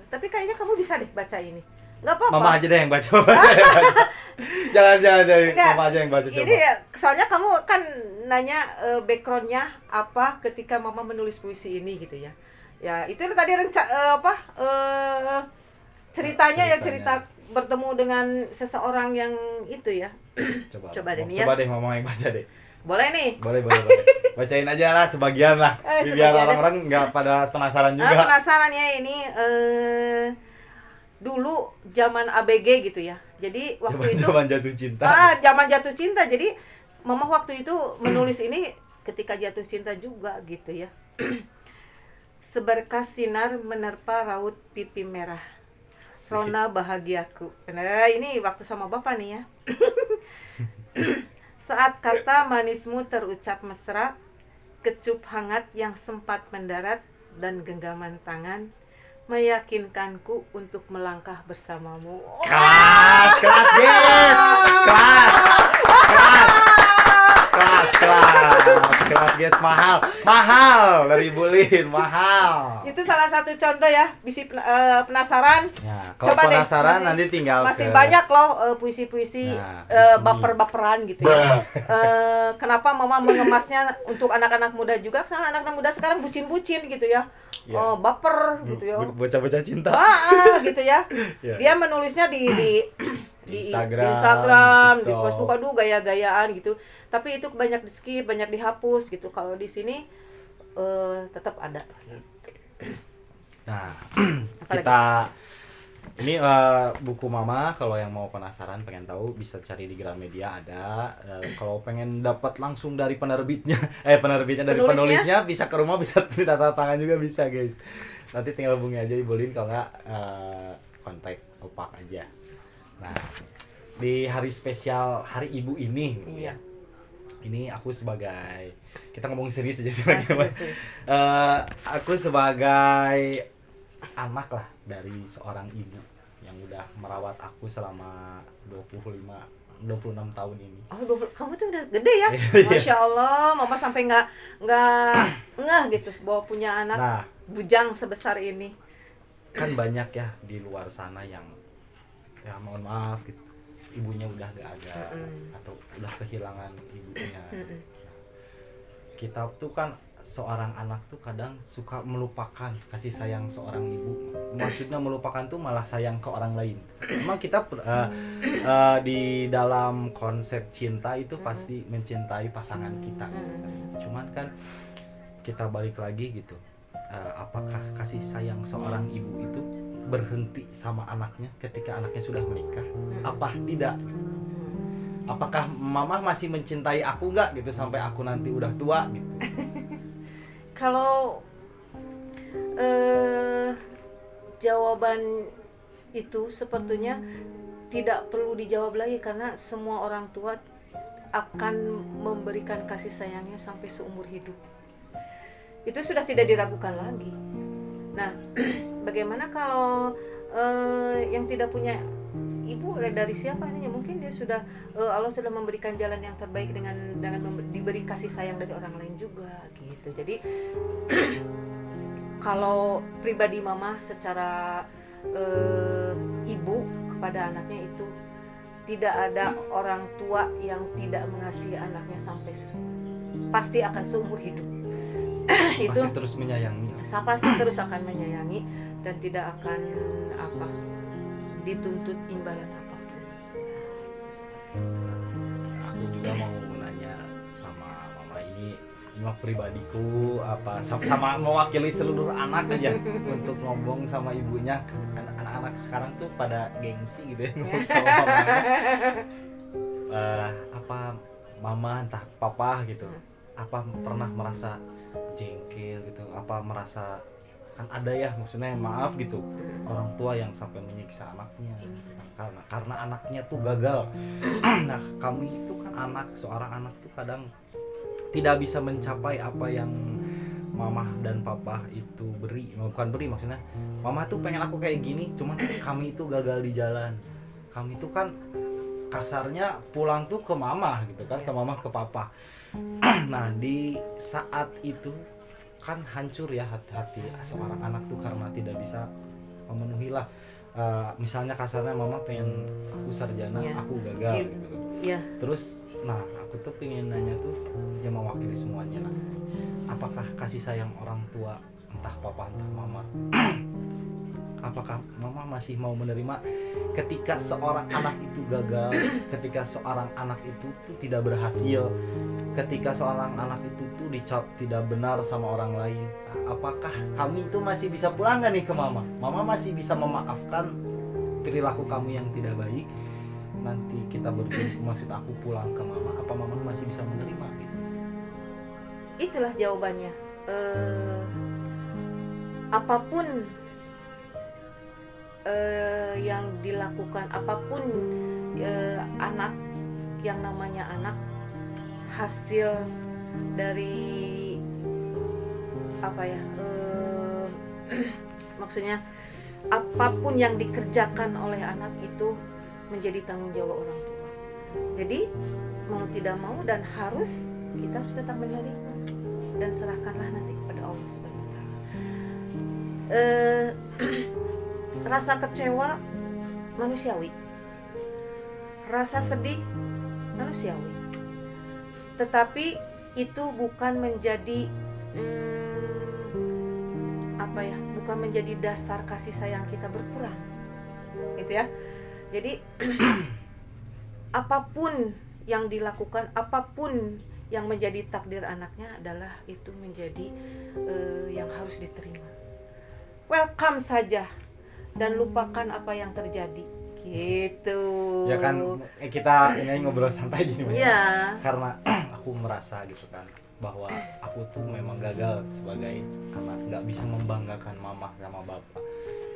[SPEAKER 1] tapi kayaknya kamu bisa deh baca ini. Nggak apa-apa.
[SPEAKER 2] Mama aja deh yang baca. Jangan dari Mama aja yang baca coba.
[SPEAKER 1] Ini soalnya kamu kan nanya backgroundnya apa ketika Mama menulis puisi ini gitu ya. Ya itu tadi ceritanya ya, cerita bertemu dengan seseorang yang itu ya. Coba deh nih ya.
[SPEAKER 2] Coba deh Mama yang baca deh.
[SPEAKER 1] Boleh nih.
[SPEAKER 2] Boleh. Bacain aja lah sebagian lah. Biar
[SPEAKER 1] sebagian
[SPEAKER 2] orang-orang nggak pada penasaran juga.
[SPEAKER 1] Penasaran ya ini dulu zaman ABG gitu ya. Jadi waktu itu
[SPEAKER 2] Zaman jatuh cinta.
[SPEAKER 1] zaman jatuh cinta. Jadi mama waktu itu menulis ini ketika jatuh cinta juga gitu ya. Seberkas sinar menerpa raut pipi merah, Rona bahagiaku. Nah, ini waktu sama bapak nih ya. Saat kata manismu terucap mesra, kecup hangat yang sempat mendarat dan genggaman tangan meyakinkanku untuk melangkah bersamamu.
[SPEAKER 2] Kelas, kelas, yes. Kelas, guys, mahal dari Bulin, mahal.
[SPEAKER 1] Itu salah satu contoh ya, bisi penasaran.
[SPEAKER 2] Ya, kalau
[SPEAKER 1] Coba deh,
[SPEAKER 2] penasaran
[SPEAKER 1] masih-
[SPEAKER 2] nanti tinggal
[SPEAKER 1] Masih
[SPEAKER 2] ke-
[SPEAKER 1] banyak loh puisi-puisi
[SPEAKER 2] Nah, di sini.
[SPEAKER 1] baper-baperan gitu ya. Kenapa mama mengemasnya untuk anak-anak muda juga? Karena anak-anak muda sekarang bucin-bucin gitu ya.
[SPEAKER 2] Ya.
[SPEAKER 1] Baper gitu ya.
[SPEAKER 2] Bocah-bocah cinta.
[SPEAKER 1] Gitu ya.
[SPEAKER 2] Ya.
[SPEAKER 1] Dia menulisnya di
[SPEAKER 2] Instagram,
[SPEAKER 1] Instagram, di
[SPEAKER 2] TikTok.
[SPEAKER 1] Facebook, aduh gaya-gayaan gitu. Tapi itu banyak di skip, banyak dihapus gitu. Kalau di sini tetap ada gitu.
[SPEAKER 2] Nah,
[SPEAKER 1] Apalagi?
[SPEAKER 2] kita ini buku Mama, kalau yang mau penasaran pengen tahu bisa cari di Gramedia ada. Kalau pengen dapat langsung dari penerbitnya dari
[SPEAKER 1] Penulisnya?
[SPEAKER 2] penulisnya bisa ke rumah, bisa tanda tangan juga bisa, guys. Nanti tinggal hubungi aja Ibolin, kalau nggak kontak Opak aja. Nah, di hari spesial Hari Ibu ini,
[SPEAKER 1] Iya.
[SPEAKER 2] ini aku sebagai, kita ngomong serius aja
[SPEAKER 1] Nah,
[SPEAKER 2] sih, Mas.
[SPEAKER 1] serius.
[SPEAKER 2] Aku sebagai anak lah dari seorang ibu yang udah merawat aku selama 26 tahun ini.
[SPEAKER 1] Oh, kamu tuh udah gede ya?
[SPEAKER 2] Iya.
[SPEAKER 1] Masya Allah, mama sampai nggak ngeh gitu bahwa punya anak
[SPEAKER 2] Nah,
[SPEAKER 1] bujang sebesar ini.
[SPEAKER 2] kan banyak ya di luar sana yang ya mohon maaf gitu, ibunya udah gak ada atau udah kehilangan ibunya. Kita tuh kan seorang anak tuh kadang suka melupakan kasih sayang seorang ibu. Maksudnya melupakan tuh malah sayang ke orang lain. Emang kita di dalam konsep cinta itu pasti mencintai pasangan kita. Cuman kan kita balik lagi gitu. Apakah kasih sayang seorang ibu itu berhenti sama anaknya ketika anaknya sudah menikah? Apa tidak? Apakah mama masih mencintai aku nggak gitu sampai aku nanti udah tua gitu?
[SPEAKER 1] Kalau jawaban itu sepertinya tidak perlu dijawab lagi karena semua orang tua akan memberikan kasih sayangnya sampai seumur hidup. Itu sudah tidak diragukan lagi. Nah, bagaimana kalau yang tidak punya ibu, dari siapa ini? Mungkin dia sudah Allah sudah memberikan jalan yang terbaik dengan diberi kasih sayang dari orang lain juga gitu. Jadi kalau pribadi mama secara ibu kepada anaknya itu tidak ada orang tua yang tidak mengasihi anaknya sampai pasti akan seumur hidup. Itu
[SPEAKER 2] Masih terus menyayangi.
[SPEAKER 1] pasti terus akan menyayangi dan tidak akan dituntut imbalan apapun.
[SPEAKER 2] Aku juga mau nanya sama mama ini mah pribadiku apa sama mewakili seluruh anak aja untuk ngomong sama ibunya. Kan anak-anak sekarang tuh pada gengsi gitu ya ngomong sama mamanya. Apa mama entah papa gitu, apa pernah merasa jengkel gitu, apa merasa, kan ada ya maksudnya maaf gitu orang tua yang sampai menyiksa anaknya karena anaknya tuh gagal. Nah, kami itu kan seorang anak tuh kadang tidak bisa mencapai apa yang mama dan papa itu beri. Bukan beri, maksudnya mama tuh pengen aku kayak gini, cuman kami itu gagal di jalan. Kami tuh kan kasarnya pulang tuh ke mama gitu kan, ke mama ke papa. Nah, di saat itu kan hancur ya hati seorang anak tuh karena tidak bisa memenuhi lah. Misalnya kasarnya mama pengen aku sarjana,
[SPEAKER 1] Ya.
[SPEAKER 2] aku gagal gitu.
[SPEAKER 1] Iya.
[SPEAKER 2] Terus nah aku tuh pengen nanya tuh yang mewakili semuanya lah, apakah kasih sayang orang tua entah papa entah mama apakah mama masih mau menerima ketika seorang anak itu gagal, ketika seorang anak itu tuh tidak berhasil, ketika seorang anak itu tuh dicap tidak benar sama orang lain? Apakah kami itu masih bisa pulang gak nih ke mama? Mama masih bisa memaafkan perilaku kamu yang tidak baik, nanti kita bertemu, maksud aku pulang ke mama, apa mama masih bisa menerima gitu?
[SPEAKER 1] Itulah jawabannya. Apapun yang dilakukan, apapun anak, yang namanya anak, hasil dari apa ya, maksudnya apapun yang dikerjakan oleh anak itu menjadi tanggung jawab orang tua. Jadi mau tidak mau dan kita harus tetap menerima dan serahkanlah nanti kepada Allah Subhanahu wa Ta'ala. Rasa kecewa manusiawi, rasa sedih manusiawi, tetapi itu bukan menjadi bukan menjadi dasar kasih sayang kita berkurang, gitu ya. Jadi apapun yang dilakukan, apapun yang menjadi takdir anaknya adalah itu menjadi yang harus diterima. Welcome saja dan lupakan apa yang terjadi, gitu.
[SPEAKER 2] Ya kan kita ini ngobrol santai gini Mbak.
[SPEAKER 1] Iya.
[SPEAKER 2] Karena aku merasa gitu kan bahwa aku tuh memang gagal sebagai anak, nggak bisa membanggakan mama sama bapak,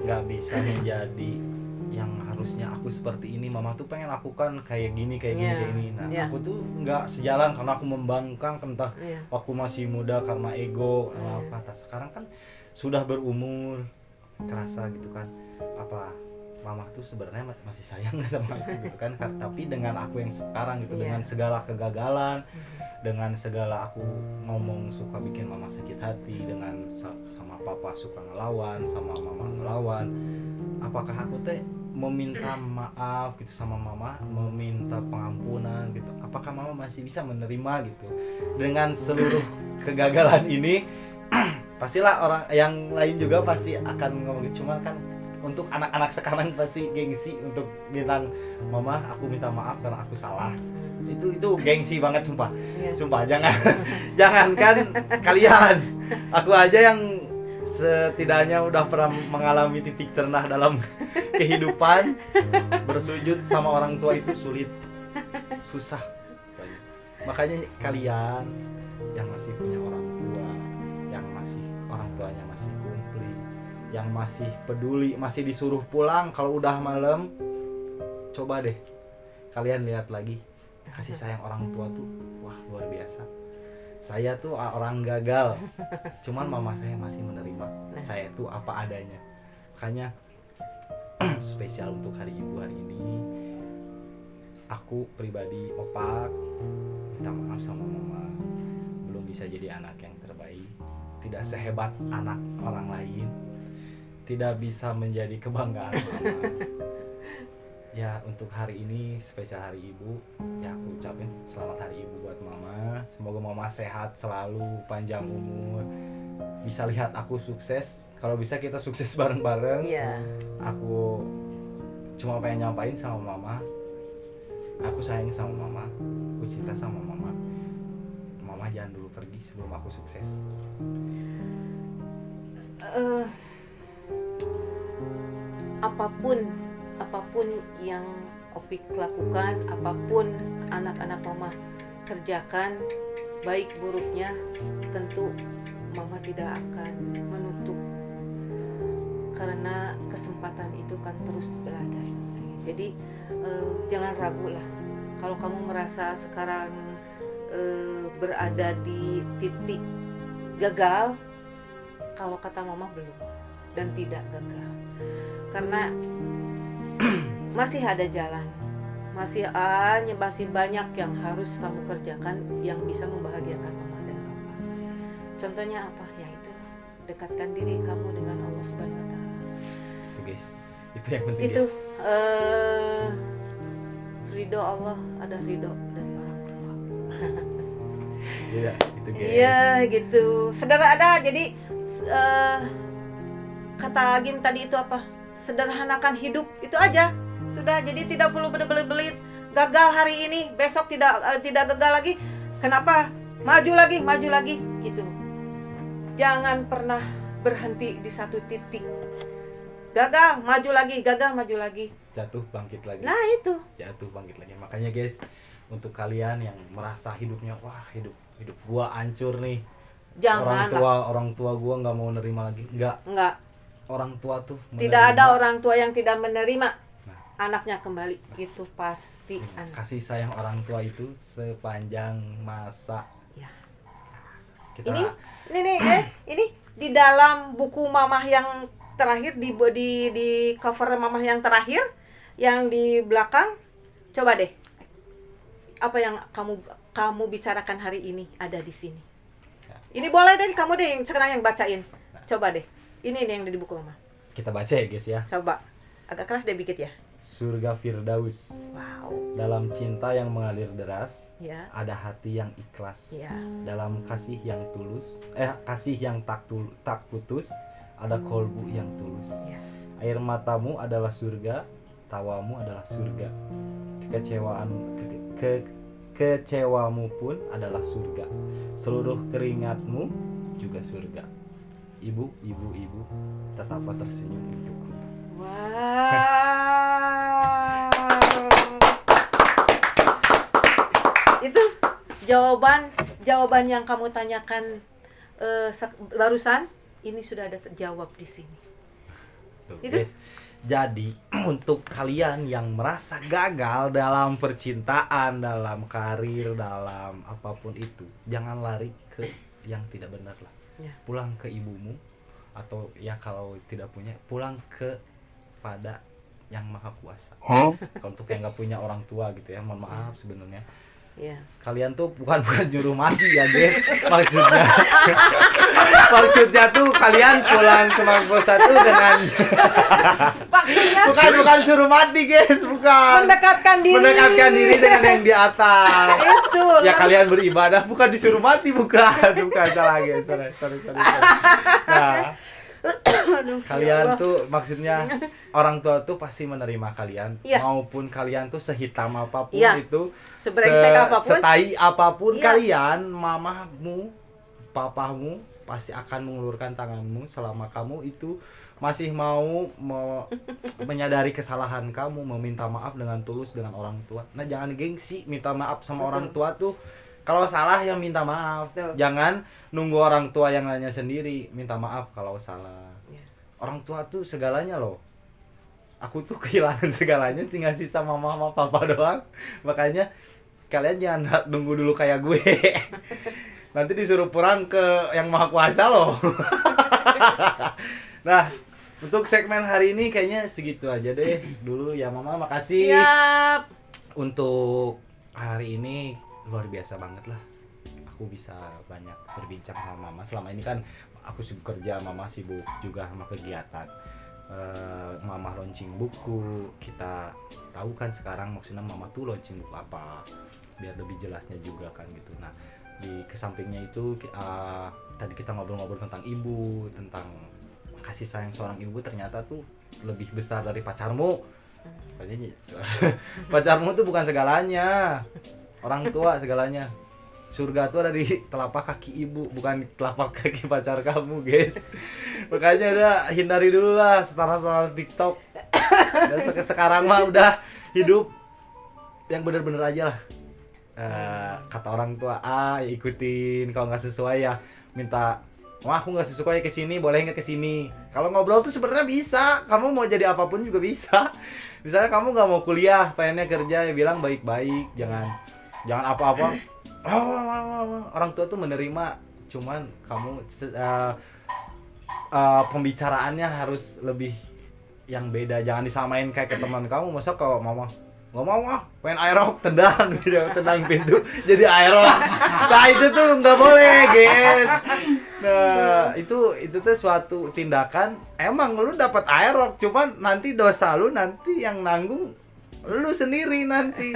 [SPEAKER 2] nggak bisa menjadi yang harusnya aku seperti ini, mama tuh pengen lakukan kayak gini. Nah aku tuh nggak sejalan karena aku membangkang entah waktu masih muda karena ego apa. Sekarang kan sudah berumur, kerasa gitu kan apa mama tuh sebenarnya masih sayang nggak sama aku gitu kan. Tapi dengan aku yang sekarang gitu, dengan segala kegagalan, dengan segala aku ngomong suka bikin mama sakit hati, dengan sama papa suka ngelawan, sama mama ngelawan, apakah aku teh meminta maaf gitu sama mama, meminta pengampunan gitu, apakah mama masih bisa menerima gitu dengan seluruh kegagalan ini? Pastilah orang yang lain juga pasti akan ngomong gitu, cuman kan untuk anak-anak sekarang pasti gengsi untuk bilang mama aku minta maaf karena aku salah. Itu gengsi banget sumpah. Sumpah jangankan kalian, aku aja yang setidaknya udah pernah mengalami titik terendah dalam kehidupan, bersujud sama orang tua itu sulit, susah. Makanya kalian yang masih punya orang tua, yang masih orang tuanya masih kumpli, yang masih peduli, masih disuruh pulang kalau udah malam, coba deh kalian lihat lagi kasih sayang orang tua tuh, wah luar biasa. Saya tuh orang gagal, cuman mama saya masih menerima saya tuh apa adanya. Makanya spesial untuk hari ibu hari ini, aku pribadi Opak minta maaf sama mama, belum bisa jadi anak yang terbaik, tidak sehebat anak orang lain, tidak bisa menjadi kebanggaan mama. Ya untuk hari ini spesial hari ibu, ya aku ucapin selamat hari ibu buat mama. Semoga mama sehat selalu, panjang umur, bisa lihat aku sukses. Kalau bisa kita sukses bareng-bareng. Aku cuma pengen nyampain sama mama, aku sayang sama mama, aku cinta sama mama. Mama jangan dulu pergi sebelum aku sukses.
[SPEAKER 1] Apapun yang Opik lakukan, apapun anak-anak mama kerjakan, baik buruknya, tentu mama tidak akan menutup, karena kesempatan itu kan terus berada. Jadi jangan ragu lah. Kalau kamu merasa sekarang berada di titik gagal, kalau kata mama belum dan tidak gagal, karena masih ada jalan, masih banyak yang harus kamu kerjakan yang bisa membahagiakan mama dan papa. Contohnya apa? Ya itu, dekatkan diri kamu dengan Allah Subhanahu wa Ta'ala.
[SPEAKER 2] Itu guys, itu yang penting
[SPEAKER 1] itu,
[SPEAKER 2] guys.
[SPEAKER 1] Ridho Allah ada ridho dari orang tua.
[SPEAKER 2] Iya, itu guys.
[SPEAKER 1] Iya gitu, sederhana. Jadi kata Agim tadi itu apa? Sederhanakan hidup, itu aja. Sudah, jadi tidak perlu berbelit-belit. Gagal hari ini, besok tidak gagal lagi. Kenapa? Maju lagi, gitu. Jangan pernah berhenti di satu titik. Gagal, maju lagi.
[SPEAKER 2] jatuh bangkit lagi.
[SPEAKER 1] Nah itu.
[SPEAKER 2] Jatuh bangkit lagi. Makanya guys, untuk kalian yang merasa hidupnya wah hidup gua hancur nih.
[SPEAKER 1] Jangan
[SPEAKER 2] Orang tua gua nggak mau nerima lagi. Enggak. Orang tua tuh
[SPEAKER 1] Tidak
[SPEAKER 2] menerima.
[SPEAKER 1] ada orang tua yang tidak menerima anaknya kembali. Itu pasti.
[SPEAKER 2] Kasih sayang orang tua itu sepanjang masa.
[SPEAKER 1] Ya.
[SPEAKER 2] Kita
[SPEAKER 1] Ini di dalam buku mamah yang terakhir di cover mamah yang terakhir yang di belakang, coba deh apa yang kamu bicarakan hari ini ada di sini. Ini boleh deh kamu deh yang sekarang yang bacain. Coba deh. Ini nih yang di buku mama.
[SPEAKER 2] Kita baca ya guys ya.
[SPEAKER 1] Coba. Agak keras deh dikit ya.
[SPEAKER 2] Surga Firdaus.
[SPEAKER 1] Wow.
[SPEAKER 2] Dalam cinta yang mengalir deras,
[SPEAKER 1] Ya.
[SPEAKER 2] ada hati yang ikhlas.
[SPEAKER 1] Ya.
[SPEAKER 2] Dalam kasih yang tulus, kasih yang tak putus, ada kolbu yang tulus.
[SPEAKER 1] Ya.
[SPEAKER 2] Air matamu adalah surga, tawamu adalah surga. Kecewamu pun adalah surga. Seluruh keringatmu juga surga. Ibu, tetaplah tersenyum untukku.
[SPEAKER 1] Wow. Itu jawaban yang kamu tanyakan barusan ini sudah ada terjawab di sini.
[SPEAKER 2] Tuh,
[SPEAKER 1] Itu.
[SPEAKER 2] guys. Jadi untuk kalian yang merasa gagal dalam percintaan, dalam karir, dalam apapun itu, jangan lari ke yang tidak benar lah.
[SPEAKER 1] Ya.
[SPEAKER 2] Pulang ke ibumu atau ya kalau tidak punya, pulang kepada yang maha kuasa. Kalau untuk yang nggak punya orang tua gitu ya, mohon maaf sebenarnya.
[SPEAKER 1] Ya.
[SPEAKER 2] Kalian tuh bukan juru mati ya guys, maksudnya tuh kalian pulang ke Mangkusa tuh dengan
[SPEAKER 1] Maksudnya
[SPEAKER 2] bukan juru mati guys, bukan
[SPEAKER 1] mendekatkan diri
[SPEAKER 2] dengan yang di atas.
[SPEAKER 1] itu.
[SPEAKER 2] Ya kalian beribadah bukan disuruh mati, bukan salah guys, sorry. Nah,
[SPEAKER 1] Aduh,
[SPEAKER 2] kalian tuh maksudnya orang tua tuh pasti menerima kalian,
[SPEAKER 1] Iya.
[SPEAKER 2] maupun kalian tuh sehitam apapun
[SPEAKER 1] Iya.
[SPEAKER 2] itu,
[SPEAKER 1] Sebrengsek apapun,
[SPEAKER 2] setai apapun
[SPEAKER 1] Iya.
[SPEAKER 2] kalian, mamamu, papamu pasti akan mengulurkan tanganmu selama kamu itu masih mau menyadari kesalahan kamu, meminta maaf dengan tulus dengan orang tua. Nah, jangan gengsi minta maaf sama
[SPEAKER 1] Betul.
[SPEAKER 2] orang tua tuh. Kalau salah yang minta maaf.
[SPEAKER 1] Betul.
[SPEAKER 2] Jangan nunggu orang tua yang nanya sendiri minta maaf kalau salah.
[SPEAKER 1] Iya.
[SPEAKER 2] Orang tua tuh segalanya loh. Aku tuh kehilangan segalanya, tinggal sisa mama sama papa doang. Makanya kalian jangan nunggu dulu kayak gue. Nanti disuruh pulang ke yang maha kuasa loh. Nah, untuk segmen hari ini kayaknya segitu aja deh dulu ya mama. Makasih.
[SPEAKER 1] Siap.
[SPEAKER 2] Untuk hari ini luar biasa banget lah. Aku bisa banyak berbincang sama mama. Selama ini kan aku sibuk kerja, mama sibuk juga sama kegiatan. Mama launching buku, kita tahu kan sekarang maksudnya mama tuh launching buku apa, biar lebih jelasnya juga kan gitu. Nah, di kesampingnya itu tadi kita ngobrol-ngobrol tentang ibu, tentang kasih sayang seorang ibu ternyata tuh lebih besar dari pacarmu. Makanya pacarmu tuh bukan segalanya, orang tua segalanya. Surga tuh ada di telapak kaki ibu, bukan telapak kaki pacar kamu, guys. Makanya udah hindari dulu lah setara-setara TikTok. Dan sekarang mah udah hidup yang bener-bener aja lah. Kata orang tua ya ikutin, kalau nggak sesuai ya minta, wah aku nggak sesuai ke sini, boleh nggak ke sini. Kalau ngobrol tuh sebenarnya bisa, kamu mau jadi apapun juga bisa. Misalnya kamu nggak mau kuliah, pengennya kerja, ya bilang baik-baik, jangan apa-apa. Orang tua tuh menerima, cuman kamu pembicaraannya harus lebih yang beda, jangan disamain kayak ke teman kamu. Masa kalau mama nggak mau pengen aerok, tendang pintu jadi aerok. Nah itu tuh nggak boleh guys. Nah itu tuh suatu tindakan, emang lu dapat aerok, cuman nanti dosa lu nanti yang nanggung lu sendiri nanti.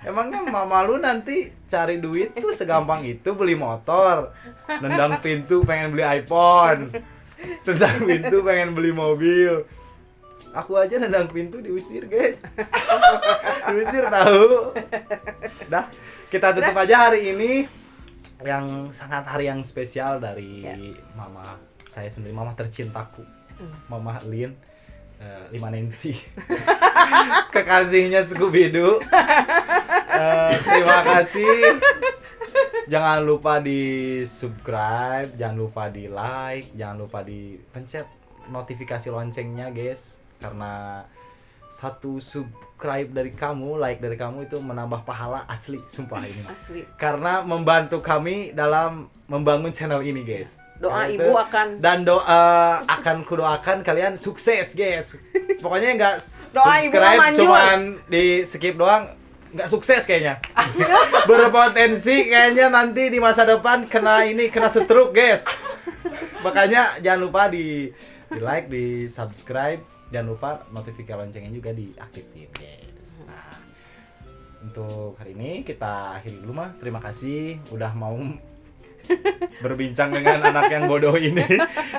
[SPEAKER 2] Emangnya mama lu nanti cari duit tuh segampang itu beli motor, nendang pintu pengen beli iPhone, nendang pintu pengen beli mobil. Aku aja nendang pintu diusir guys. Diusir tahu. Dah, kita tutup aja hari ini yang sangat hari yang spesial dari mama saya sendiri, mama tercintaku, Mama Lin. Lima Nancy. Kekasihnya Scooby Doo. Terima kasih. Jangan lupa di subscribe, jangan lupa di like, jangan lupa di pencet notifikasi loncengnya guys. Karena satu subscribe dari kamu, like dari kamu itu menambah pahala asli, sumpah ini.
[SPEAKER 1] Asli.
[SPEAKER 2] Karena membantu kami dalam membangun channel ini guys.
[SPEAKER 1] Doa
[SPEAKER 2] Itu.
[SPEAKER 1] ibu akan
[SPEAKER 2] Dan akan kudoakan kalian sukses guys. Pokoknya nggak
[SPEAKER 1] Doa ibu
[SPEAKER 2] subscribe
[SPEAKER 1] manjur.
[SPEAKER 2] cuman di skip doang, nggak sukses kayaknya. Berpotensi kayaknya nanti di masa depan kena stroke guys. Makanya jangan lupa di like, di subscribe, jangan lupa notifikasi loncengnya juga diaktifin guys. Nah, untuk hari ini kita akhiri dulu mah. Terima kasih udah mau berbincang dengan anak yang bodoh ini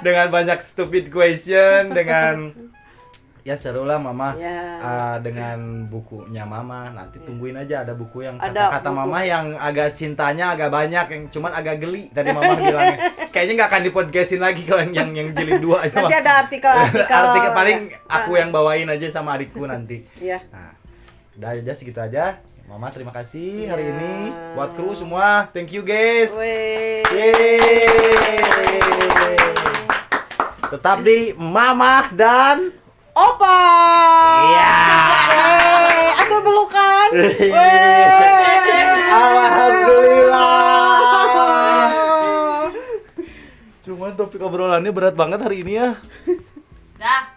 [SPEAKER 2] dengan banyak stupid question, dengan ya seru lah mama.
[SPEAKER 1] ya.
[SPEAKER 2] Dengan bukunya mama nanti tungguin aja, ada buku yang
[SPEAKER 1] Ada
[SPEAKER 2] kata-kata
[SPEAKER 1] buku.
[SPEAKER 2] mama yang agak cintanya agak banyak, yang cuman agak geli tadi mama bilangnya. Kayaknya nggak akan dipodcastin lagi kalau yang jilid 2 aja.
[SPEAKER 1] Nanti
[SPEAKER 2] Mah.
[SPEAKER 1] ada artikel
[SPEAKER 2] Artikel paling aku yang bawain aja sama adikku nanti.
[SPEAKER 1] Iya.
[SPEAKER 2] Nah, udah aja segitu aja. Mama terima kasih hari
[SPEAKER 1] Ya.
[SPEAKER 2] ini. Buat kru semua, thank you guys.
[SPEAKER 1] Weh.
[SPEAKER 2] Yeay. Tetap di Mama dan
[SPEAKER 1] Opa.
[SPEAKER 2] Iya.
[SPEAKER 1] Atuh belukan.
[SPEAKER 2] Iya.
[SPEAKER 1] Weh.
[SPEAKER 2] Alhamdulillah. Cuman topik obrolannya berat banget hari ini ya.
[SPEAKER 4] Dah.